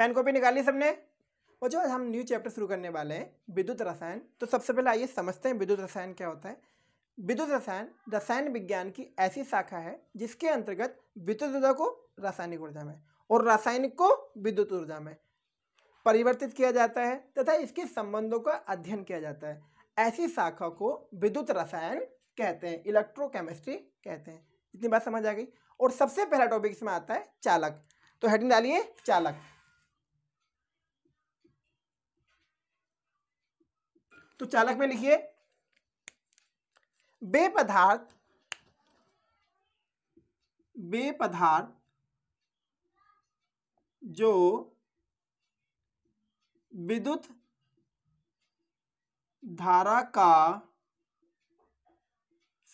Pen copy निकाली सबने? वो जो आज हम न्यू चैप्टर शुरू करने वाले हैं विद्युत रसायन। तो सबसे पहले आइए समझते हैं विद्युत रसायन क्या होता है। विद्युत रसायन रसायन विज्ञान की ऐसी शाखा है जिसके अंतर्गत विद्युत ऊर्जा को रासायनिक ऊर्जा में और रासायनिक को विद्युत ऊर्जा में परिवर्तित किया जाता है तथा इसके संबंधों का अध्ययन किया जाता है। ऐसी शाखा को विद्युत रसायन कहते हैं, इलेक्ट्रोकेमिस्ट्री कहते हैं। इतनी बात समझ आ गई। और सबसे पहला टॉपिक इसमें आता है चालक। तो हेडिंग डालिए चालक। तो चालक में लिखिए वे पदार्थ जो विद्युत धारा का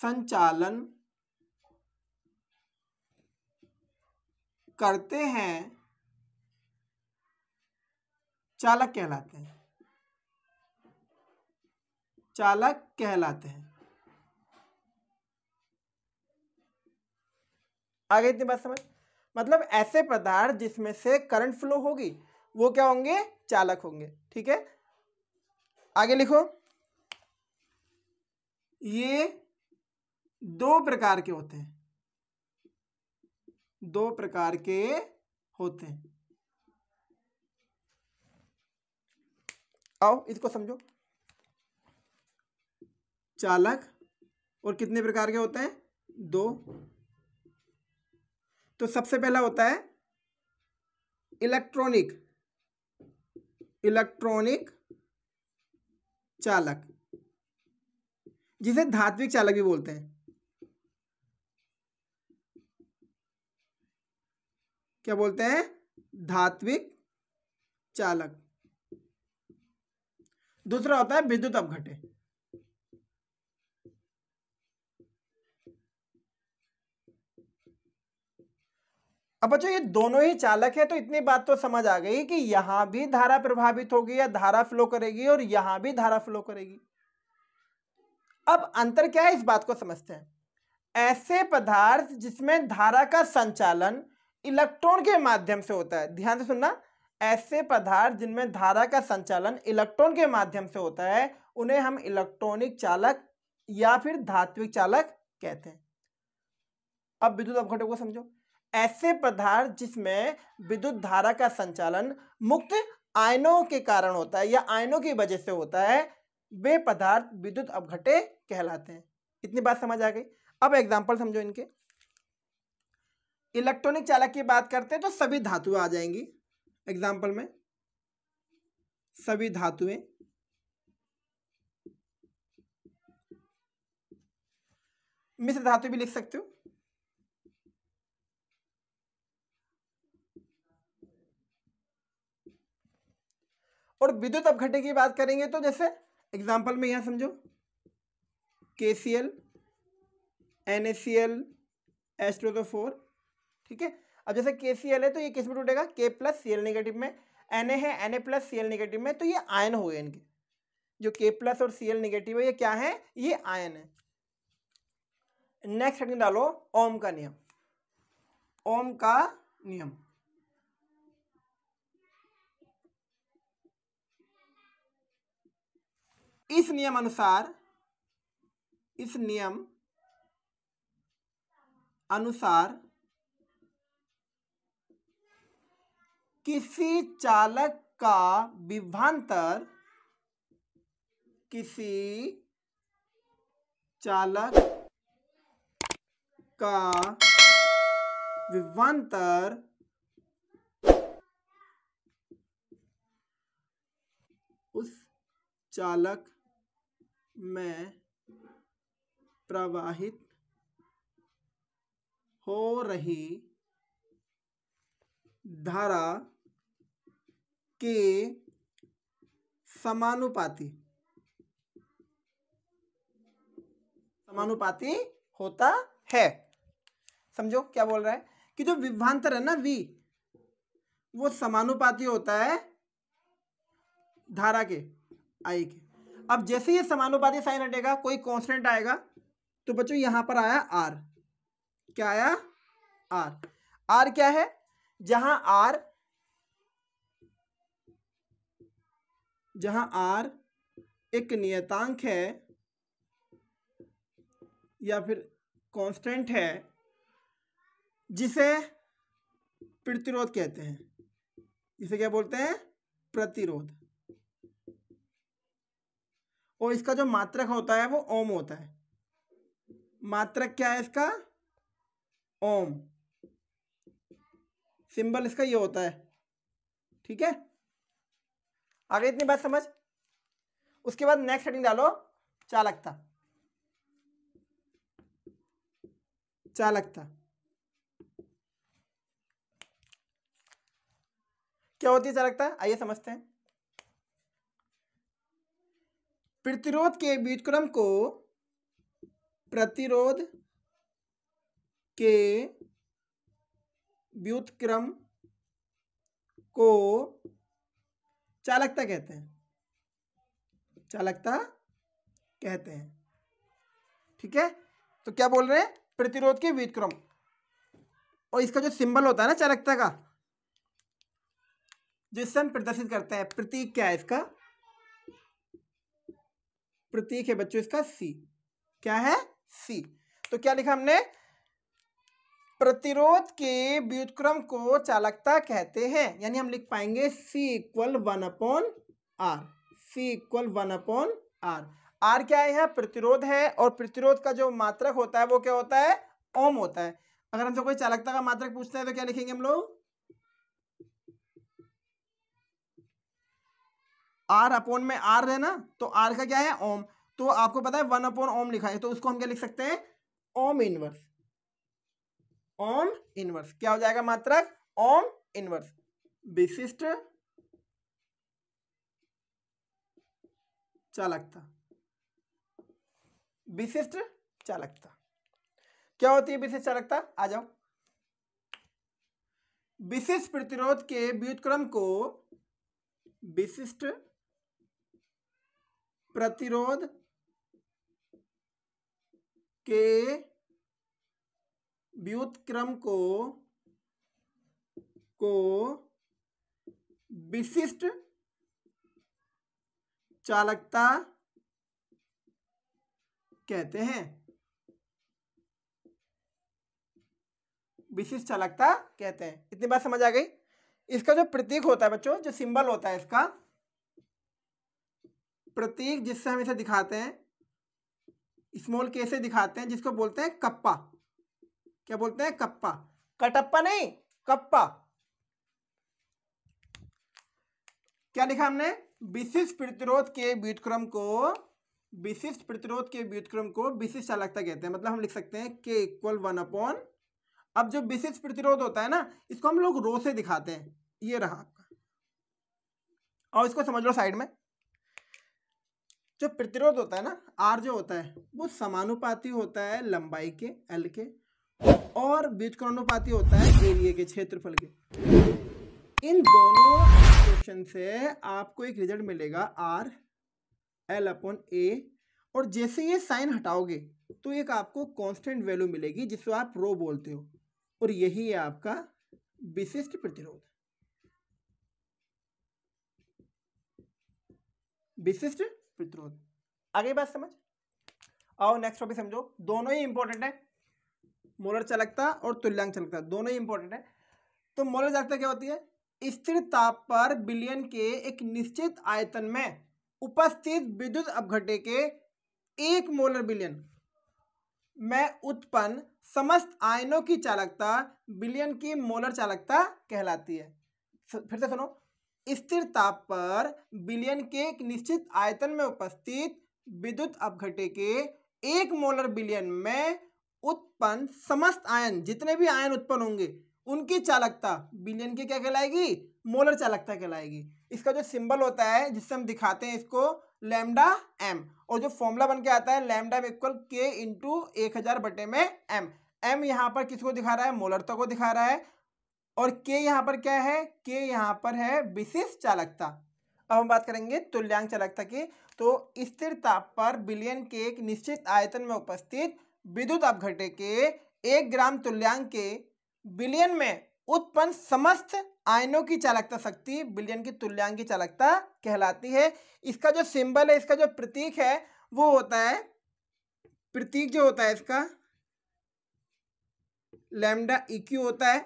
संचालन करते हैं चालक कहलाते हैं। चालक कहलाते हैं। आगे इतनी बात समझ? मतलब ऐसे पदार्थ जिसमें से करंट फ्लो होगी वो क्या होंगे? चालक होंगे। ठीक है, आगे लिखो। ये दो प्रकार के होते हैं। दो प्रकार के होते हैं। आओ इसको समझो। चालक और कितने प्रकार के होते हैं? दो। तो सबसे पहला होता है इलेक्ट्रॉनिक चालक, जिसे धात्विक चालक भी बोलते हैं। क्या बोलते हैं? धात्विक चालक। दूसरा होता है विद्युत अपघट्य। अब बच्चों ये दोनों ही चालक है, तो इतनी बात तो समझ आ गई कि यहां भी धारा प्रभावित होगी या धारा फ्लो करेगी और यहां भी धारा फ्लो करेगी। अब अंतर क्या है इस बात को समझते हैं। ऐसे पदार्थ जिसमें धारा का संचालन इलेक्ट्रॉन के माध्यम से होता है, ध्यान से सुनना, ऐसे पदार्थ जिनमें धारा का संचालन इलेक्ट्रॉन के माध्यम से होता है उन्हें हम इलेक्ट्रॉनिक चालक या फिर धात्विक चालक कहते हैं। अब विद्युत अपघट्य को समझो। ऐसे पदार्थ जिसमें विद्युत धारा का संचालन मुक्त आयनों के कारण होता है या आयनों की वजह से होता है, वे पदार्थ विद्युत अपघट्य कहलाते हैं। इतनी बात समझ आ गई। अब एग्जांपल समझो इनके। इलेक्ट्रॉनिक चालक की बात करते हैं तो सभी धातुएं आ जाएंगी एग्जांपल में। सभी धातुएं, मिश्र धातु भी लिख सकते हो। और विद्युत अपघट्य की बात करेंगे तो जैसे एग्जांपल में यहां समझो KCl NaCl H2SO4। ठीक है, अब जैसे KCl है तो ये किस में टूटेगा? K प्लस Cl नेगेटिव में। Na है Na प्लस Cl नेगेटिव में, तो ये आयन हो गए इनके। जो K प्लस और Cl नेगेटिव है ये क्या है? ये आयन है। नेक्स्ट हेडिंग डालो ओम का नियम। ओम का नियम। इस नियम अनुसार किसी चालक का विभवांतर उस चालक में प्रवाहित हो रही धारा के समानुपाती होता है। समझो क्या बोल रहा है कि जो विभवांतर है ना V, वो समानुपाती होता है धारा के I के। अब जैसे ये समानुपाती साइन हटेगा कोई कांस्टेंट आएगा, तो बच्चों यहां पर आया R। क्या आया? R। R क्या है? जहां R जहां R एक नियतांक है या फिर कांस्टेंट है जिसे प्रतिरोध कहते हैं। इसे क्या बोलते हैं? प्रतिरोध। और इसका जो मात्रक होता है वो ओम होता है। मात्रक क्या है इसका? ओम। सिंबल इसका ये होता है। ठीक है, आगे इतनी बात समझ। उसके बाद नेक्स्ट हेडिंग डालो, चालकता। चालकता क्या होती है? चालकता आइए समझते हैं। प्रतिरोध के व्युत्क्रम को प्रतिरोध के व्युत्क्रम को चालकता कहते हैं। चालकता कहते हैं। ठीक है, तो क्या बोल रहे हैं? प्रतिरोध के व्युत्क्रम। और इसका जो सिंबल होता है ना चालकता का, जिससे हम प्रदर्शित करते हैं, प्रतीक क्या है इसका? प्रतीक है बच्चों इसका C। क्या है? C। तो क्या लिखा हमने? प्रतिरोध के व्युत्क्रम को चालकता कहते हैं। यानी हम लिख पाएंगे C = 1/R। C = 1/R। R क्या है? यहाँ प्रतिरोध है, और प्रतिरोध का जो मात्रक होता है वो क्या होता है? ओम होता है। अगर हमसे कोई चालकता का मात्रक पूछता है तो क्या लिखेंगे हम लोग? R/R है ना, तो R का क्या है? ओम। तो आपको पता है 1/ओम लिखा है, तो उसको हम क्या लिख सकते हैं? Ohm inverse. ओम इनवर्स क्या हो जाएगा? मात्रक ओम इनवर्स। विशिष्ट चालकता। विशिष्ट चालकता क्या होती है? विशिष्ट चालकता आ जाओ। विशिष्ट प्रतिरोध के व्युत्क्रम को विशिष्ट प्रतिरोध के व्युत्क्रम को विशिष्ट चालकता कहते हैं। विशिष्ट चालकता कहते हैं। इतनी बात समझ आ गई। इसका जो प्रतीक होता है बच्चों, जो सिंबल होता है इसका, प्रतीक जिससे हम इसे दिखाते हैं, स्मॉल के से दिखाते हैं, जिसको बोलते हैं कप्पा। क्या बोलते हैं? कप्पा। कटप्पा नहीं, कप्पा। क्या लिखा हमने? विशिष्ट प्रतिरोध के व्युत्क्रम को विशिष्ट चालकता कहते हैं। मतलब हम लिख सकते हैं K = 1/। अब जो विशिष्ट प्रतिरोध होता है ना, इसको हम लोग रो से दिखाते हैं। ये रहा आपका, और इसको समझ लो साइड में। जो प्रतिरोध होता है ना, R जो होता है वो समानुपाती होता है लंबाई के L के, और व्युत्क्रमानुपाती होता है एरिया के, क्षेत्रफल के। इन दोनों इक्वेशन से आपको एक रिजल्ट मिलेगा R L/A, और जैसे ये साइन हटाओगे तो एक आपको कांस्टेंट वैल्यू मिलेगी जिसको आप रो बोलते हो, और यही है आपका विशिष्ट प्रतिरोध। विशिष्ट प्रतिरोध। आगे बात समझ आओ। नेक्स्ट टॉपिक समझो। दोनों ही इंपॉर्टेंट है, मोलर चालकता और तुल्यांक चालकता दोनों ही इंपॉर्टेंट है। तो मोलर चालकता क्या होती है? स्थिर ताप पर विलयन के एक निश्चित आयतन में उपस्थित विद्युत अपघट्य के 1 मोलर विलयन में उत्पन्न समस्त आयनों की चालकता विलयन की मोलर चालकता कहलाती है। फिर से सुनो। स्थिर ताप पर विलयन के एक निश्चित आयतन में उपस्थित विद्युत अपघट्य के 1 मोलर विलयन में उत्पन्न समस्त आयन, जितने भी आयन उत्पन्न होंगे उनकी चालकता विलयन की क्या कहलाएगी? मोलर चालकता कहलाएगी। इसका जो सिंबल होता है जिससे हम दिखाते हैं इसको, λm, और जो फॉर्मूला बन के आता है λm = K × 1000/m। m यहाँ पर किसको दिखा रहा है? मोलरता को दिखा रहा है। और K यहाँ पर क्या है? K यहाँ पर है विशिष्ट चालकता। अब हम बात करेंगे तुल्यांक चालकता की। तो स्थिर ताप पर विलयन के एक निश्चित आयतन में उपस्थित विद्युत अपघट्य के 1 ग्राम तुल्यांक के विलयन में उत्पन्न समस्त आयनों की चालकता शक्ति विलयन की तुल्यांक की चालकता कहलाती है। इसका जो सिंबल है, इसका जो प्रतीक है वो होता है, प्रतीक जो होता है इसका लैम्डा EQ होता है।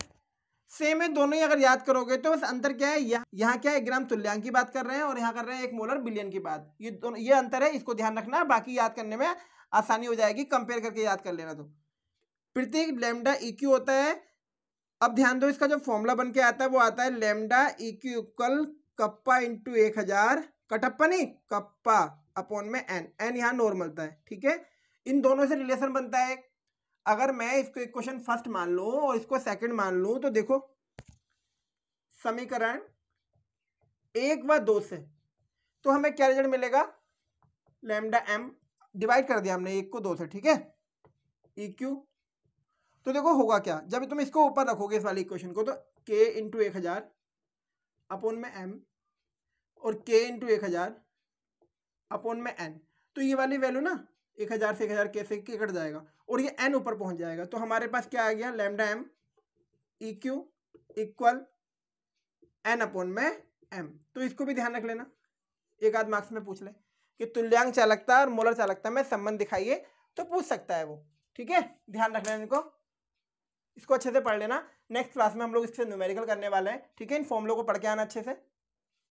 सेम है दोनों ही, अगर याद करोगे तो बस अंतर क्या है, यहाँ क्या है, ग्राम तुल्यांक की बात कर रहे हैं और यहाँ कर रहे हैं 1 मोलर विलयन की बात। ये दोनों, ये अंतर है, इसको ध्यान रखना, बाकी याद करने में आसानी हो जाएगी, कंपेयर करके याद कर लेना। तो प्रतीक लैम्डा EQ होता है। अब ध्यान दो, इसका जो फॉर्मूला बन के आता है वो आता है lambda EQ equal kappa into 1000, Kattappa नहीं कप्पा अपॉन में n यहाँ नॉर्मल था, ठीक है। इन दोनों से रिलेशन बनता है। अगर मैं इसको इक्वेशन फर्स्ट मान लूं और इसको सेकंड मान लूं तो देखो समीकरण 1 व 2 से तो हमें क्या रिजल्ट मिलेगा, लैम्डा m डिवाइड कर दिया हमने 1 को 2 से, ठीक है, EQ। तो देखो होगा क्या, जब तुम इसको ऊपर रखोगे इस वाली इक्वेशन को, तो k इंटू 1000 अपॉन में m और k इंटू 1000 अपॉन में n, तो ये वाली वैल्यू ना 1000 से 1000 कैसे के कट जाएगा और ये n ऊपर पहुंच जाएगा। तो हमारे पास क्या आ गया, lambda m EQ equal n upon में m। तो इसको भी ध्यान रख लेना, एक आध मार्क्स में पूछ ले कि तुल्यांक चालकता और मोलर चालकता में संबंध दिखाइए, तो पूछ सकता है वो, ठीक है। ध्यान रख लेना इनको, इसको अच्छे से पढ़ लेना। नेक्स्ट क्लास में हम लोग इससे न्यूमेरिकल करने वाले हैं, ठीक है। इन फॉर्मूलों को पढ़ के आना अच्छे से।